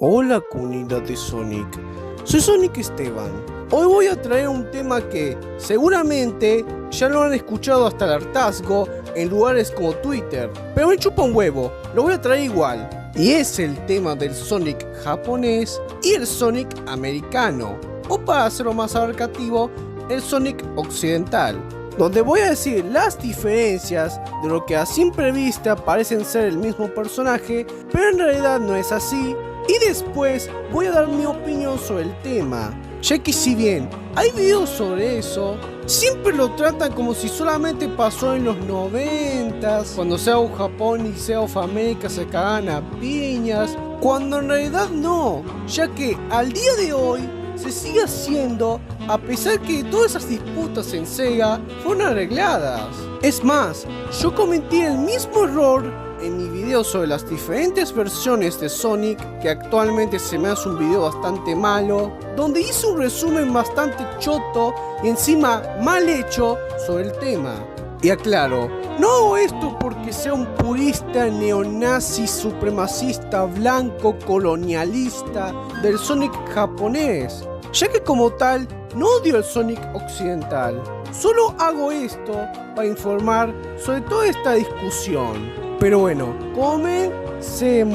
Hola comunidad de Sonic, soy Sonic Esteban. Hoy voy a traer un tema que seguramente ya lo han escuchado hasta el hartazgo en lugares como Twitter, pero me chupa un huevo, lo voy a traer igual. Y es el tema del Sonic japonés y el Sonic americano, o para hacerlo más abarcativo, el Sonic occidental, donde voy a decir las diferencias de lo que a simple vista parecen ser el mismo personaje, pero en realidad no es así. Y después voy a dar mi opinión sobre el tema, ya que si bien hay videos sobre eso, siempre lo tratan como si solamente pasó en los 90s, cuando South Japón y South América se cagan a piñas, cuando en realidad no, ya que al día de hoy se sigue haciendo a pesar que todas esas disputas en Sega fueron arregladas. Es más, yo cometí el mismo error en mi video sobre las diferentes versiones de Sonic, que actualmente se me hace un video bastante malo, donde hice un resumen bastante choto y encima mal hecho sobre el tema. Y aclaro, no hago esto porque sea un purista neonazi supremacista blanco colonialista del Sonic japonés, ya que como tal no odio el Sonic occidental. Solo hago esto para informar sobre toda esta discusión. Pero bueno, comencemos.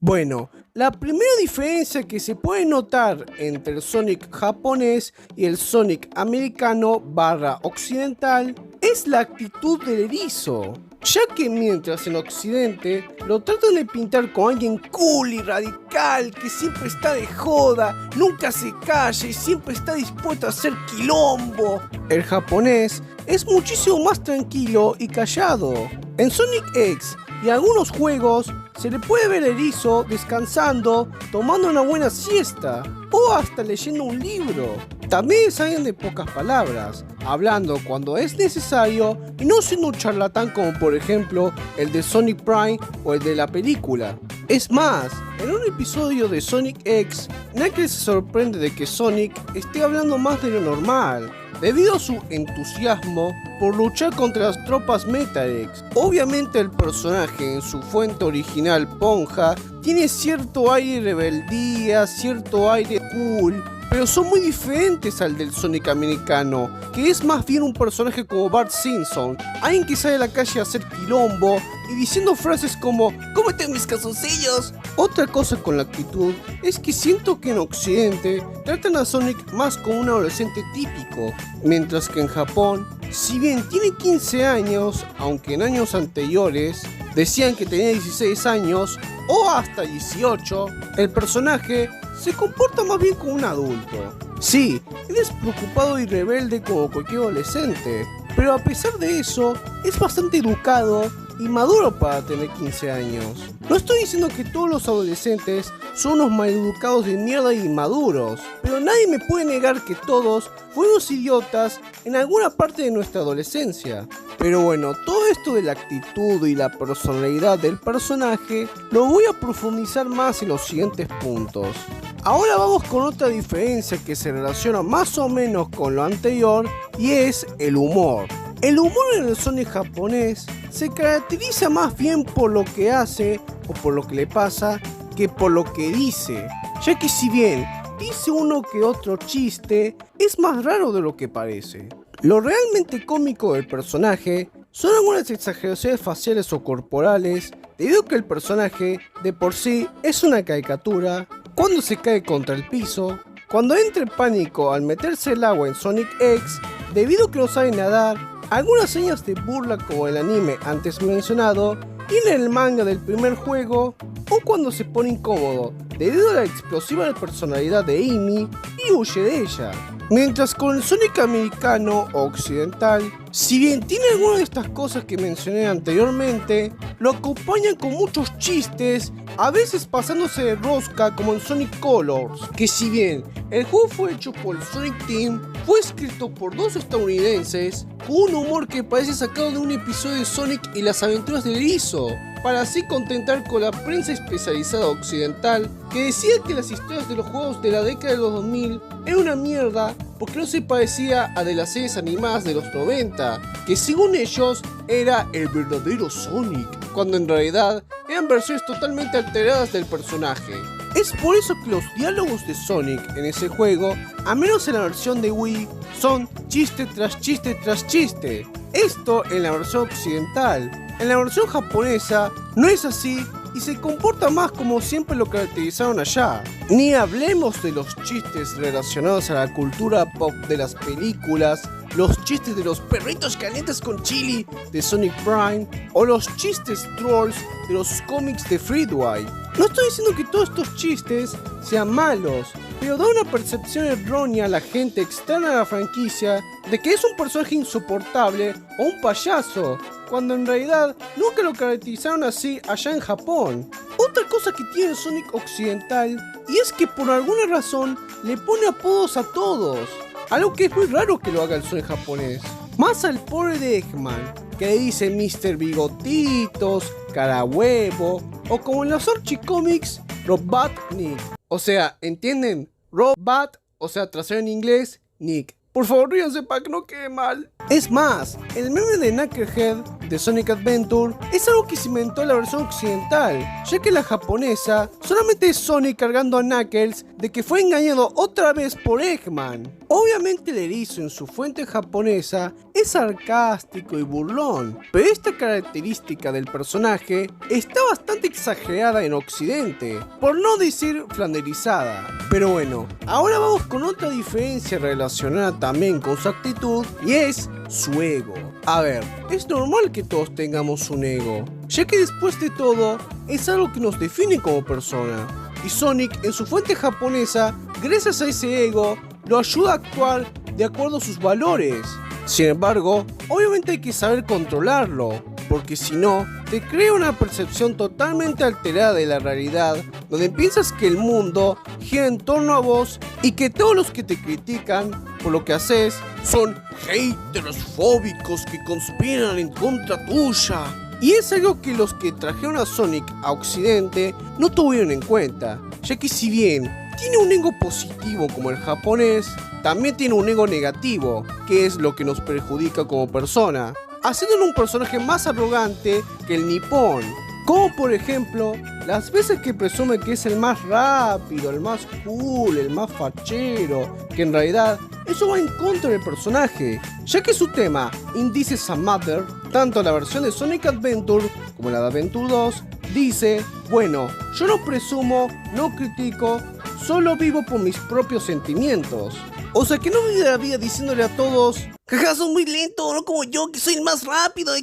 Bueno, la primera diferencia que se puede notar entre el Sonic japonés y el Sonic americano barra occidental es la actitud del erizo, ya que mientras en Occidente lo tratan de pintar como alguien cool y radical que siempre está de joda, nunca se calla y siempre está dispuesto a hacer quilombo, el japonés es muchísimo más tranquilo y callado. En Sonic X y algunos juegos se le puede ver erizo descansando, tomando una buena siesta o hasta leyendo un libro. También es alguien de pocas palabras, hablando cuando es necesario y no siendo un charlatán como por ejemplo el de Sonic Prime o el de la película. Es más, en un episodio de Sonic X, Knuckles se sorprende de que Sonic esté hablando más de lo normal, debido a su entusiasmo por luchar contra las tropas Metarex. Obviamente el personaje en su fuente original Ponja tiene cierto aire de rebeldía, cierto aire cool, pero son muy diferentes al del Sonic americano, que es más bien un personaje como Bart Simpson, alguien que sale a la calle a hacer quilombo y diciendo frases como ¡cómete mis calzoncillos! Otra cosa con la actitud es que siento que en Occidente tratan a Sonic más como un adolescente típico, mientras que en Japón, si bien tiene 15 años, aunque en años anteriores decían que tenía 16 años o hasta 18, el personaje se comporta más bien como un adulto. Sí, él es preocupado y rebelde como cualquier adolescente, pero a pesar de eso, es bastante educado y maduro para tener 15 años. No estoy diciendo que todos los adolescentes son unos maleducados de mierda y inmaduros, pero nadie me puede negar que todos fuimos idiotas en alguna parte de nuestra adolescencia. Pero bueno, todo esto de la actitud y la personalidad del personaje lo voy a profundizar más en los siguientes puntos. Ahora vamos con otra diferencia que se relaciona más o menos con lo anterior y es el humor. El humor en el Sonic japonés se caracteriza más bien por lo que hace o por lo que le pasa que por lo que dice, ya que si bien dice uno que otro chiste, es más raro de lo que parece. Lo realmente cómico del personaje son algunas exageraciones faciales o corporales, debido a que el personaje de por sí es una caricatura, cuando se cae contra el piso, cuando entra en pánico al meterse el agua en Sonic X, debido a que no sabe nadar, algunas señas de burla como el anime antes mencionado y en el manga del primer juego, o cuando se pone incómodo debido a la explosiva personalidad de Amy y huye de ella. Mientras con el Sonic americano o occidental, si bien tiene algunas de estas cosas que mencioné anteriormente, lo acompañan con muchos chistes, a veces pasándose de rosca como en Sonic Colors, que si bien el juego fue hecho por el Sonic Team, fue escrito por dos estadounidenses con un humor que parece sacado de un episodio de Sonic y las aventuras del erizo, para así contentar con la prensa especializada occidental que decía que las historias de los juegos de la década de los 2000 eran una mierda porque no se parecía a de las series animadas de los 90, que según ellos era el verdadero Sonic, cuando en realidad eran versiones totalmente alteradas del personaje. Es por eso que los diálogos de Sonic en ese juego, a menos en la versión de Wii, son chiste tras chiste tras chiste. Esto en la versión occidental. En la versión japonesa no es así y se comporta más como siempre lo caracterizaron allá. Ni hablemos de los chistes relacionados a la cultura pop de las películas, los chistes de los perritos calientes con chili de Sonic Prime o los chistes trolls de los cómics de Freedway. No estoy diciendo que todos estos chistes sean malos, pero da una percepción errónea a la gente externa a la franquicia de que es un personaje insoportable o un payaso, cuando en realidad nunca lo caracterizaron así allá en Japón. Otra cosa que tiene Sonic occidental y es que por alguna razón le pone apodos a todos, algo que es muy raro que lo haga el Sonic japonés. Más al pobre de Eggman, que le dice Mr. Bigotitos, Cara Huevo, o como en los Archie-Comics, Robotnik. O sea, ¿entienden? Robot, o sea, trasero en inglés, Nick. Por favor, ríanse para que no quede mal. Es más, el meme de Knucklehead de Sonic Adventure es algo que se inventó en la versión occidental, ya que la japonesa solamente es Sonic cargando a Knuckles de que fue engañado otra vez por Eggman. Obviamente el erizo en su fuente japonesa es sarcástico y burlón, pero esta característica del personaje está bastante exagerada en occidente, por no decir flanderizada. Pero bueno, ahora vamos con otra diferencia relacionada también con su actitud y es su ego. A ver, es normal que todos tengamos un ego, ya que después de todo es algo que nos define como persona. Y Sonic en su fuente japonesa, gracias a ese ego, lo ayuda a actuar de acuerdo a sus valores. Sin embargo, obviamente hay que saber controlarlo, porque si no, te crea una percepción totalmente alterada de la realidad, donde piensas que el mundo gira en torno a vos y que todos los que te critican por lo que haces son haters fóbicos que conspiran en contra tuya. Y es algo que los que trajeron a Sonic a Occidente no tuvieron en cuenta, ya que si bien tiene un ego positivo como el japonés, también tiene un ego negativo, que es lo que nos perjudica como persona, haciéndolo un personaje más arrogante que el nipón. Como por ejemplo, las veces que presume que es el más rápido, el más cool, el más fachero, que en realidad eso va en contra del personaje, ya que su tema In This Is a Matter, tanto la versión de Sonic Adventure como la de Adventure 2, dice, bueno, yo no presumo, no critico, solo vivo por mis propios sentimientos. O sea que no vive la vida diciéndole a todos, jaja, son muy lento, no como yo que soy el más rápido.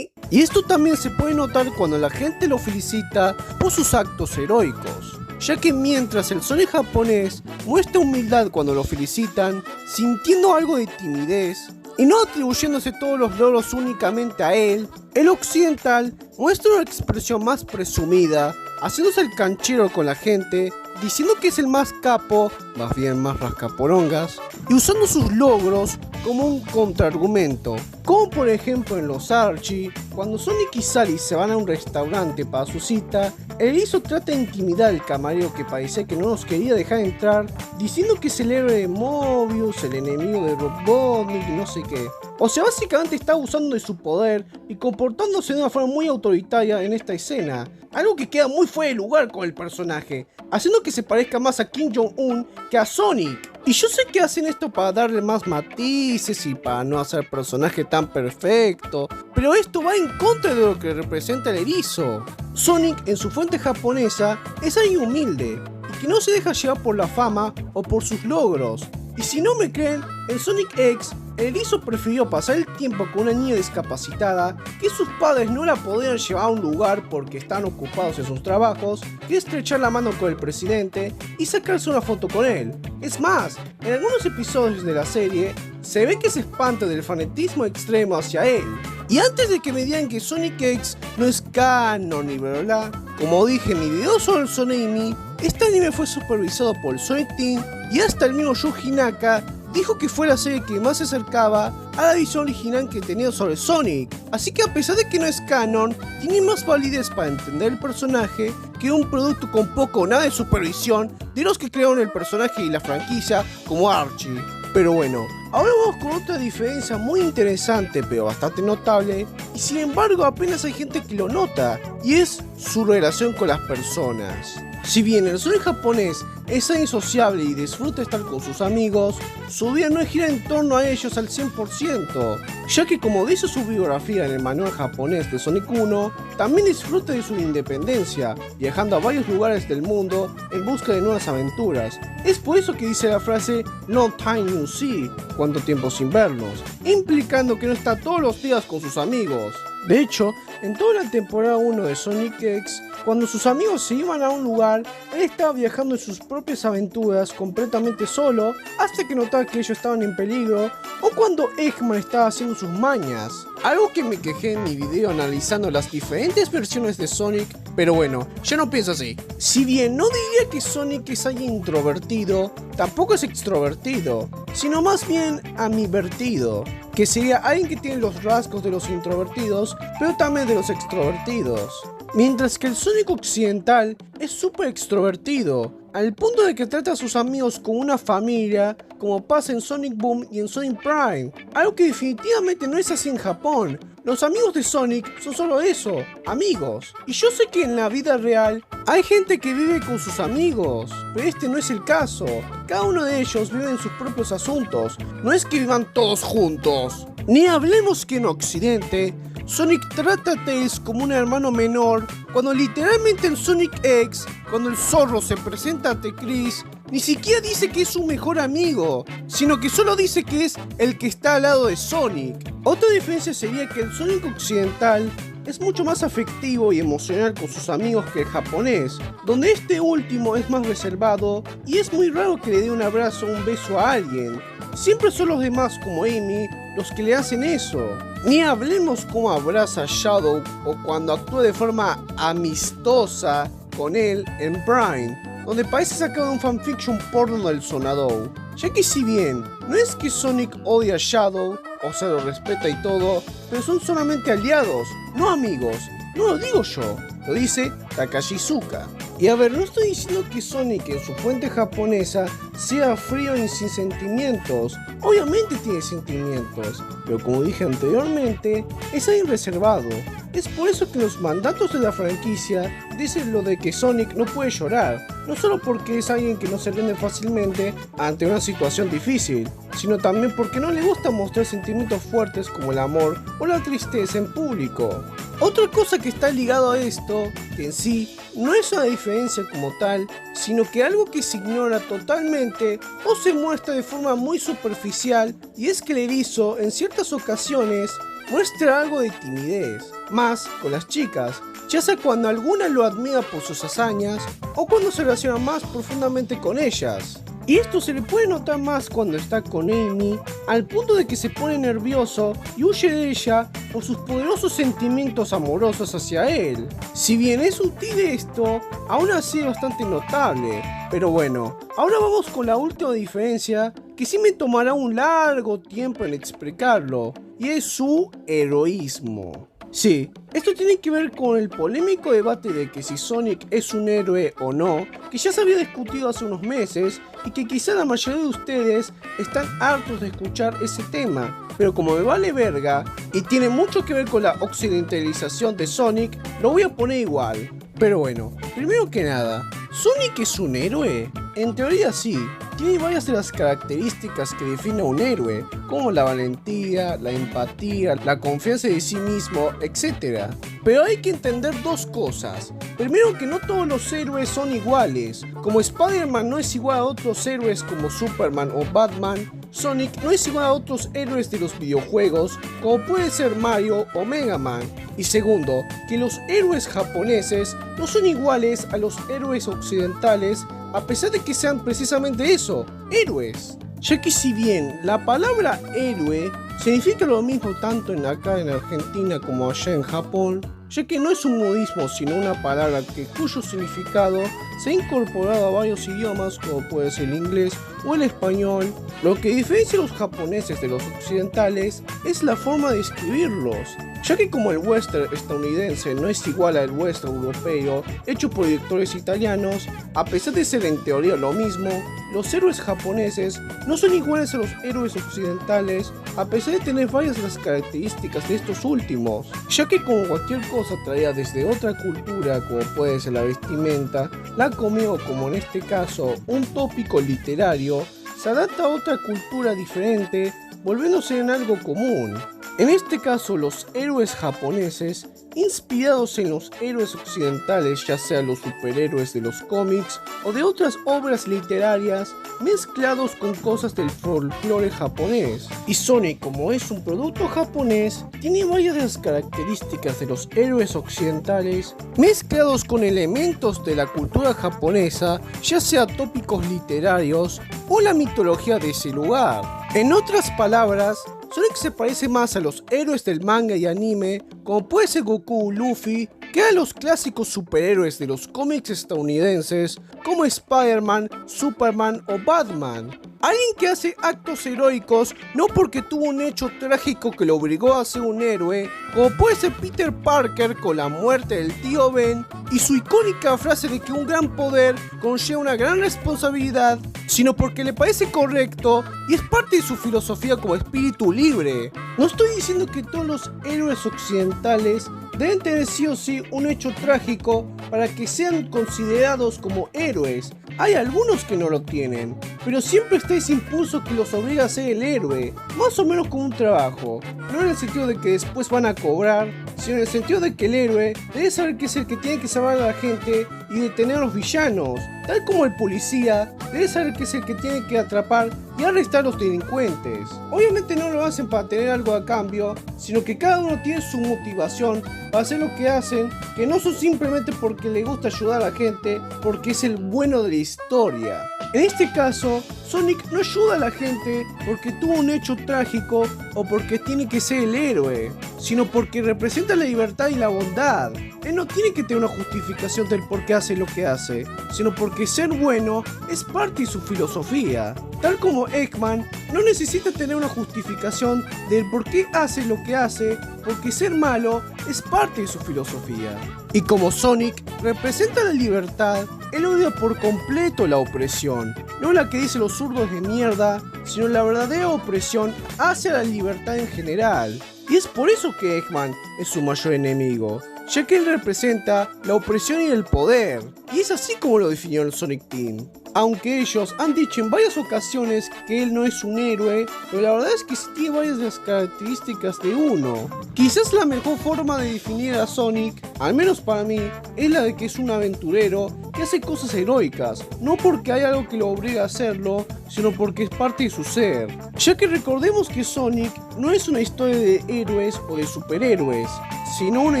Y esto también se puede notar cuando la gente lo felicita por sus actos heroicos, ya que mientras el Sonic japonés muestra humildad cuando lo felicitan, sintiendo algo de timidez y no atribuyéndose todos los logros únicamente a él, el occidental muestra una expresión más presumida, haciéndose el canchero con la gente, diciendo que es el más capo, más bien más rascaporongas, y usando sus logros como un contraargumento, como por ejemplo en los Archie, cuando Sonic y Sally se van a un restaurante para su cita, el erizo trata de intimidar al camarero que parecía que no nos quería dejar entrar, diciendo que es el héroe de Mobius, el enemigo de Robotnik y no sé qué. O sea, básicamente está abusando de su poder y comportándose de una forma muy autoritaria en esta escena, algo que queda muy fuera de lugar con el personaje, haciendo que se parezca más a Kim Jong-un que a Sonic. Y yo sé que hacen esto para darle más matices y para no hacer personaje tan perfecto, pero esto va en contra de lo que representa el erizo. Sonic en su fuente japonesa es alguien humilde y que no se deja llevar por la fama o por sus logros. Y si no me creen, en Sonic X, el erizo prefirió pasar el tiempo con una niña discapacitada que sus padres no la podían llevar a un lugar porque están ocupados en sus trabajos, que estrechar la mano con el presidente y sacarse una foto con él. Es más, en algunos episodios de la serie se ve que se espanta del fanatismo extremo hacia él. Y antes de que me digan que Sonic X no es canon ni bla bla, como dije en mi video sobre el Sonic Me, este anime fue supervisado por el Sonic Team y hasta el mismo Yuji Naka dijo que fue la serie que más se acercaba a la visión original que tenía sobre Sonic, así que a pesar de que no es canon, tiene más validez para entender el personaje que un producto con poco o nada de supervisión de los que crearon el personaje y la franquicia como Archie. Pero bueno, ahora vamos con otra diferencia muy interesante pero bastante notable, y sin embargo apenas hay gente que lo nota, y es su relación con las personas. Si bien el Sonic japonés es insociable y disfruta estar con sus amigos, su vida no gira en torno a ellos al 100%, ya que como dice su biografía en el manual japonés de Sonic 1, también disfruta de su independencia, viajando a varios lugares del mundo en busca de nuevas aventuras. Es por eso que dice la frase "Long time no see", cuánto tiempo sin vernos, implicando que no está todos los días con sus amigos. De hecho, en toda la temporada 1 de Sonic X, cuando sus amigos se iban a un lugar, él estaba viajando en sus propias aventuras completamente solo, hasta que notaba que ellos estaban en peligro, o cuando Eggman estaba haciendo sus mañas. Algo que me quejé en mi video analizando las diferentes versiones de Sonic, pero bueno, ya no pienso así. Si bien no diría que Sonic es alguien introvertido, tampoco es extrovertido, sino más bien amivertido, que sería alguien que tiene los rasgos de los introvertidos, pero también de los extrovertidos. Mientras que el Sonic occidental es súper extrovertido, al punto de que trata a sus amigos como una familia, como pasa en Sonic Boom y en Sonic Prime, algo que definitivamente no es así en Japón. Los amigos de Sonic son solo eso, amigos. Y yo sé que en la vida real hay gente que vive con sus amigos, pero este no es el caso. Cada uno de ellos vive en sus propios asuntos, no es que vivan todos juntos. Ni hablemos que en Occidente, Sonic trata a Tails como un hermano menor, cuando literalmente en Sonic X, cuando el zorro se presenta ante Chris, ni siquiera dice que es su mejor amigo, sino que solo dice que es el que está al lado de Sonic. Otra diferencia sería que el Sonic occidental es mucho más afectivo y emocional con sus amigos que el japonés, donde este último es más reservado y es muy raro que le dé un abrazo o un beso a alguien. Siempre son los demás como Amy los que le hacen eso. Ni hablemos cómo abraza a Shadow o cuando actúa de forma amistosa con él en Prime, donde parece sacado de un fanfiction porno del Sonadou. Ya que si bien no es que Sonic odia a Shadow, o sea lo respeta y todo, pero son solamente aliados, no amigos. No lo digo yo, lo dice Takashizuka. Y a ver, no estoy diciendo que Sonic en su fuente japonesa sea frío y sin sentimientos. Obviamente tiene sentimientos, pero como dije anteriormente, es alguien reservado. Es por eso que los mandatos de la franquicia dicen lo de que Sonic no puede llorar, no solo porque es alguien que no se rinde fácilmente ante una situación difícil, sino también porque no le gusta mostrar sentimientos fuertes como el amor o la tristeza en público. Otra cosa que está ligado a esto, que en sí no es una diferencia como tal, sino que algo que se ignora totalmente o se muestra de forma muy superficial, y es que el erizo en ciertas ocasiones muestra algo de timidez, más con las chicas, ya sea cuando alguna lo admira por sus hazañas o cuando se relaciona más profundamente con ellas. Y esto se le puede notar más cuando está con Amy, al punto de que se pone nervioso y huye de ella por sus poderosos sentimientos amorosos hacia él. Si bien es sutil esto, aún así es bastante notable. Pero bueno, ahora vamos con la última diferencia, que sí me tomará un largo tiempo en explicarlo, y es su heroísmo. Sí, esto tiene que ver con el polémico debate de que si Sonic es un héroe o no, que ya se había discutido hace unos meses y que quizá la mayoría de ustedes están hartos de escuchar ese tema, pero como me vale verga y tiene mucho que ver con la occidentalización de Sonic, lo voy a poner igual. Pero bueno, primero que nada, ¿Sonic es un héroe? En teoría sí. Tiene varias de las características que definen a un héroe, como la valentía, la empatía, la confianza de sí mismo, etc. Pero hay que entender dos cosas. Primero, que no todos los héroes son iguales. Como Spider-Man no es igual a otros héroes como Superman o Batman, Sonic no es igual a otros héroes de los videojuegos, como puede ser Mario o Mega Man. Y segundo, que los héroes japoneses no son iguales a los héroes occidentales, a pesar de que sean precisamente eso, héroes. Ya que si bien la palabra héroe significa lo mismo tanto acá en Argentina como allá en Japón, ya que no es un modismo sino una palabra cuyo significado se ha incorporado a varios idiomas como puede ser el inglés o el español. Lo que diferencia a los japoneses de los occidentales es la forma de escribirlos, ya que como el western estadounidense no es igual al western europeo hecho por directores italianos, a pesar de ser en teoría lo mismo, los héroes japoneses no son iguales a los héroes occidentales, a pesar de tener varias de las características de estos últimos, ya que como cualquier cosa traída desde otra cultura, como puede ser la vestimenta, la comida o como en este caso un tópico literario, se adapta a otra cultura diferente, volviéndose en algo común. En este caso, los héroes japoneses, inspirados en los héroes occidentales, ya sean los superhéroes de los cómics o de otras obras literarias, mezclados con cosas del folclore japonés. Y Sonic, como es un producto japonés, tiene varias de las características de los héroes occidentales, mezclados con elementos de la cultura japonesa, ya sea tópicos literarios o la mitología de ese lugar. En otras palabras, Sonic se parece más a los héroes del manga y anime, como puede ser Goku o Luffy, que a los clásicos superhéroes de los cómics estadounidenses, como Spider-Man, Superman o Batman. Alguien que hace actos heroicos no porque tuvo un hecho trágico que lo obligó a ser un héroe, como puede ser Peter Parker con la muerte del tío Ben y su icónica frase de que un gran poder conlleva una gran responsabilidad, sino porque le parece correcto y es parte de su filosofía como espíritu libre. No estoy diciendo que todos los héroes occidentales deben tener sí o sí un hecho trágico para que sean considerados como héroes. Hay algunos que no lo tienen, pero siempre está ese impulso que los obliga a ser el héroe, más o menos como un trabajo, no en el sentido de que después van a cobrar, sino en el sentido de que el héroe debe saber que es el que tiene que salvar a la gente y detener a los villanos, tal como el policía debe saber que es el que tiene que atrapar y arrestar a los delincuentes. Obviamente no lo hacen para tener algo a cambio, sino que cada uno tiene su motivación para hacer lo que hacen, que no son simplemente porque le gusta ayudar a la gente, porque es el bueno de la historia. En este caso, Sonic no ayuda a la gente porque tuvo un hecho trágico o porque tiene que ser el héroe, sino porque representa la libertad y la bondad. Él no tiene que tener una justificación del por qué hace lo que hace, sino porque ser bueno es parte de su filosofía. Tal como Eggman no necesita tener una justificación del por qué hace lo que hace, porque ser malo es parte de su filosofía. Y como Sonic representa la libertad, él odia por completo la opresión, no la que dicen los zurdos de mierda, sino la verdadera opresión hacia la libertad en general. Y es por eso que Eggman es su mayor enemigo, ya que él representa la opresión y el poder. Y es así como lo definió el Sonic Team. Aunque ellos han dicho en varias ocasiones que él no es un héroe, pero la verdad es que sí tiene varias de las características de uno. Quizás la mejor forma de definir a Sonic, al menos para mí, es la de que es un aventurero que hace cosas heroicas, no porque hay algo que lo obliga a hacerlo, sino porque es parte de su ser. Ya que recordemos que Sonic no es una historia de héroes o de superhéroes, sino una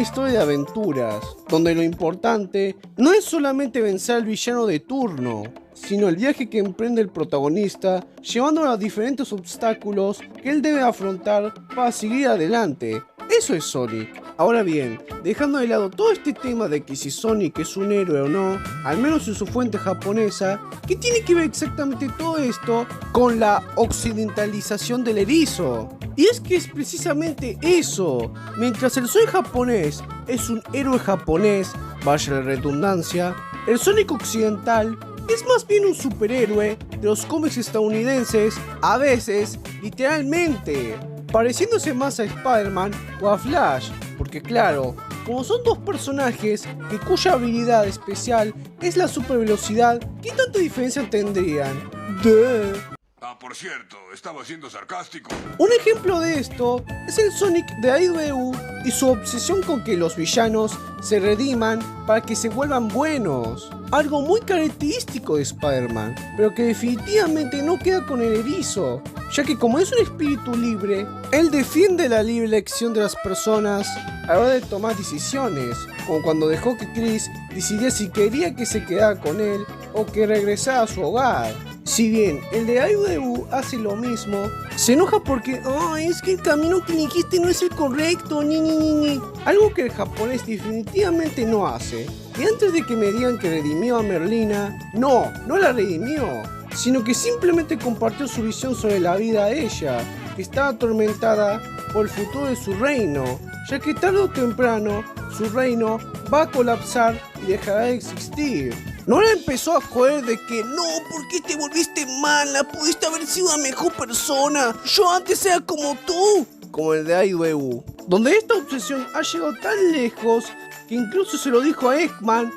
historia de aventuras, donde lo importante no es solamente vencer al villano de turno, sino el viaje que emprende el protagonista, llevándolo a diferentes obstáculos que él debe afrontar para seguir adelante. Eso es Sonic. Ahora bien, dejando de lado todo este tema de que si Sonic es un héroe o no, al menos en su fuente japonesa, ¿qué tiene que ver exactamente todo esto con la occidentalización del erizo? Y es que es precisamente eso. Mientras el Sonic japonés es un héroe japonés, vaya la redundancia, el Sonic occidental es más bien un superhéroe de los cómics estadounidenses, a veces literalmente, pareciéndose más a Spider-Man o a Flash, porque claro, como son dos personajes cuya habilidad especial es la supervelocidad, ¿qué tanta diferencia tendrían? Por cierto, estaba siendo sarcástico. Un ejemplo de esto es el Sonic de IDW y su obsesión con que los villanos se rediman para que se vuelvan buenos. Algo muy característico de Spider-Man, pero que definitivamente no queda con el erizo, ya que como es un espíritu libre, él defiende la libre elección de las personas a la hora de tomar decisiones, como cuando dejó que Chris decidiera si quería que se quedara con él o que regresara a su hogar. Si bien el de IDW hace lo mismo, se enoja porque es que el camino que elegiste no es el correcto, ni. Algo que el japonés definitivamente no hace. Y antes de que me digan que redimió a Merlina, no la redimió, sino que simplemente compartió su visión sobre la vida de ella, que estaba atormentada por el futuro de su reino, ya que tarde o temprano su reino va a colapsar y dejará de existir. No la empezó a joder de que no, ¿por qué te volviste mala? Pudiste haber sido una mejor persona. Yo antes era como tú. Como el de IDW. Donde esta obsesión ha llegado tan lejos que incluso se lo dijo a Eggman,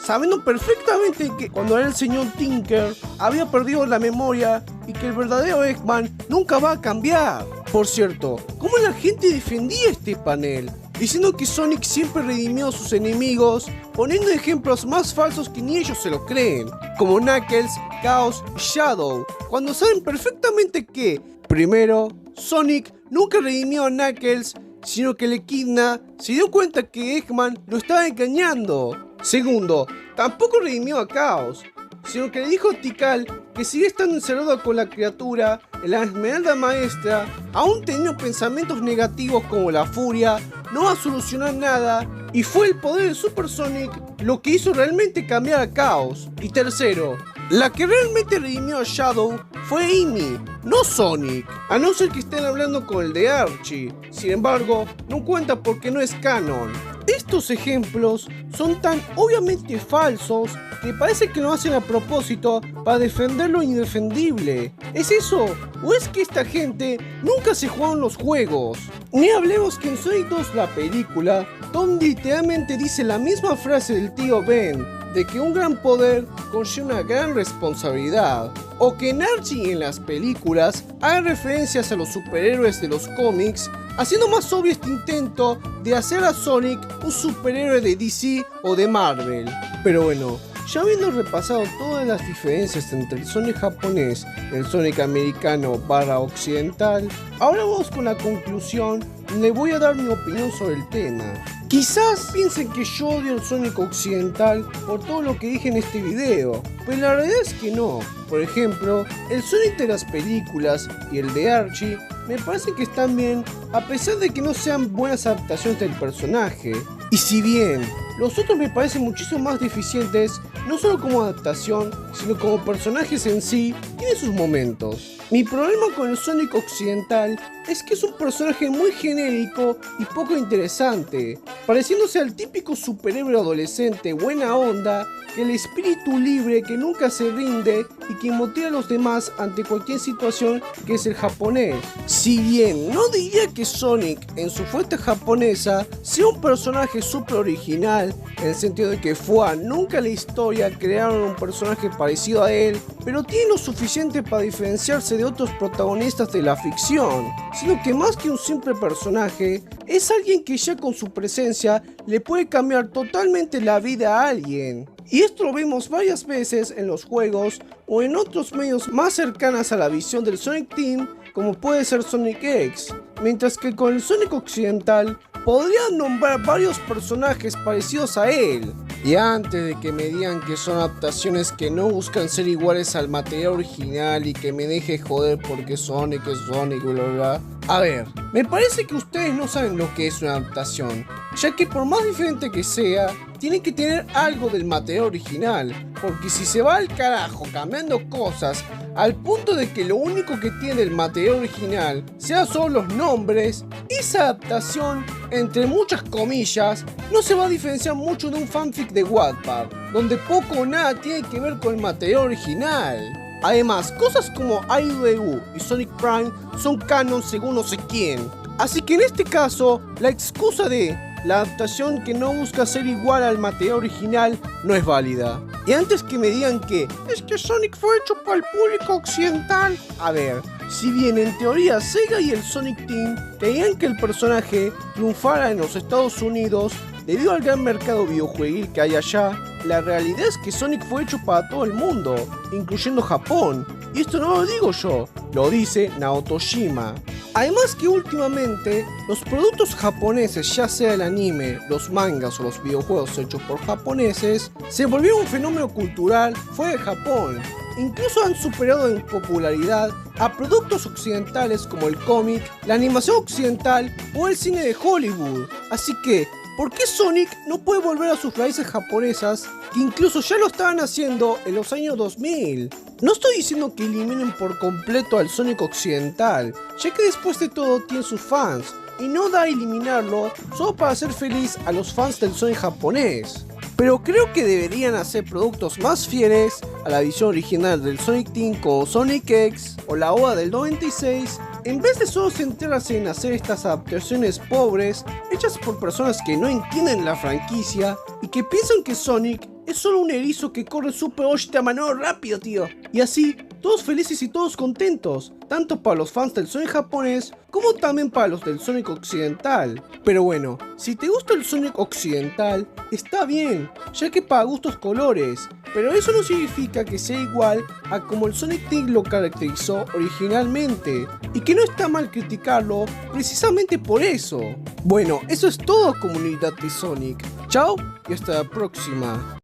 sabiendo perfectamente que cuando era el señor Tinker había perdido la memoria y que el verdadero Eggman nunca va a cambiar. Por cierto, ¿cómo la gente defendía este panel? Diciendo que Sonic siempre redimió a sus enemigos, poniendo ejemplos más falsos que ni ellos se lo creen, como Knuckles, Chaos y Shadow, cuando saben perfectamente que, primero, Sonic nunca redimió a Knuckles, sino que el Echidna se dio cuenta que Eggman lo estaba engañando. Segundo, tampoco redimió a Chaos, sino que le dijo a Tikal que sigue estando encerrado con la criatura en la Esmeralda Maestra, aún teniendo pensamientos negativos como la furia, no va a solucionar nada, y fue el poder de Super Sonic lo que hizo realmente cambiar a Chaos. Y tercero, la que realmente redimió a Shadow fue Amy, no Sonic, a no ser que estén hablando con el de Archie. Sin embargo, no cuenta porque no es canon. Estos ejemplos son tan obviamente falsos que parece que lo hacen a propósito para defender lo indefendible. ¿Es eso? ¿O es que esta gente nunca se jugaron los juegos? Ni hablemos que en Sonic 2 la película, Tom literalmente dice la misma frase del tío Ben, de que un gran poder conlleva una gran responsabilidad. O que en Archie en las películas hay referencias a los superhéroes de los cómics, haciendo más obvio este intento de hacer a Sonic un superhéroe de DC o de Marvel. Pero bueno, ya habiendo repasado todas las diferencias entre el Sonic japonés y el Sonic americano / occidental, ahora vamos con la conclusión, donde voy a dar mi opinión sobre el tema. Quizás piensen que yo odio el Sonic occidental por todo lo que dije en este video, pero la realidad es que no. Por ejemplo, el Sonic de las películas y el de Archie me parece que están bien, a pesar de que no sean buenas adaptaciones del personaje. Y si bien los otros me parecen muchísimo más deficientes, no solo como adaptación, sino como personajes en sí, tienen sus momentos. Mi problema con el Sonic occidental es que es un personaje muy genérico y poco interesante, pareciéndose al típico superhéroe adolescente buena onda, que el espíritu libre que nunca se rinde y que motiva a los demás ante cualquier situación, que es el japonés. Si bien no diría que Sonic en su fuente japonesa sea un personaje super original, en el sentido de que nunca en la historia crearon un personaje parecido a él, pero tiene lo suficiente para diferenciarse de otros protagonistas de la ficción, sino que más que un simple personaje, es alguien que ya con su presencia le puede cambiar totalmente la vida a alguien. Y esto lo vemos varias veces en los juegos o en otros medios más cercanas a la visión del Sonic Team, como puede ser Sonic X, mientras que con el Sonic occidental podría nombrar varios personajes parecidos a él. Y antes de que me digan que son adaptaciones que no buscan ser iguales al material original y que me deje joder porque Sonic es Sonic, bla bla. A ver, me parece que ustedes no saben lo que es una adaptación, ya que por más diferente que sea, tiene que tener algo del material original, porque si se va al carajo cambiando cosas al punto de que lo único que tiene el material original sea solo los nombres, esa adaptación, entre muchas comillas, no se va a diferenciar mucho de un fanfic de Wattpad, donde poco o nada tiene que ver con el material original. Además, cosas como IDW y Sonic Prime son canon según no sé quién. Así que en este caso, la excusa de la adaptación que no busca ser igual al material original no es válida. Y antes que me digan que es que Sonic fue hecho para el público occidental, a ver, si bien en teoría Sega y el Sonic Team querían que el personaje triunfara en los Estados Unidos debido al gran mercado videojueguil que hay allá, la realidad es que Sonic fue hecho para todo el mundo, incluyendo Japón. Y esto no lo digo yo, lo dice Naotoshima. Además que últimamente los productos japoneses, ya sea el anime, los mangas o los videojuegos hechos por japoneses, se volvieron un fenómeno cultural fuera de Japón. Incluso han superado en popularidad a productos occidentales como el cómic, la animación occidental o el cine de Hollywood. Así que, ¿por qué Sonic no puede volver a sus raíces japonesas, que incluso ya lo estaban haciendo en los años 2000? No estoy diciendo que eliminen por completo al Sonic occidental, ya que después de todo tiene sus fans, y no da a eliminarlo solo para hacer feliz a los fans del Sonic japonés. Pero creo que deberían hacer productos más fieles a la visión original del Sonic 5 o Sonic X o la OVA del 96, en vez de solo centrarse en hacer estas adaptaciones pobres hechas por personas que no entienden la franquicia y que piensan que Sonic es solo un erizo que corre super Oshita mano rápido, tío. Y así, todos felices y todos contentos, tanto para los fans del Sonic japonés como también para los del Sonic occidental. Pero bueno, si te gusta el Sonic occidental, está bien, ya que para gustos colores, pero eso no significa que sea igual a como el Sonic Team lo caracterizó originalmente, y que no está mal criticarlo precisamente por eso. Bueno, eso es todo, comunidad de Sonic. Chao y hasta la próxima.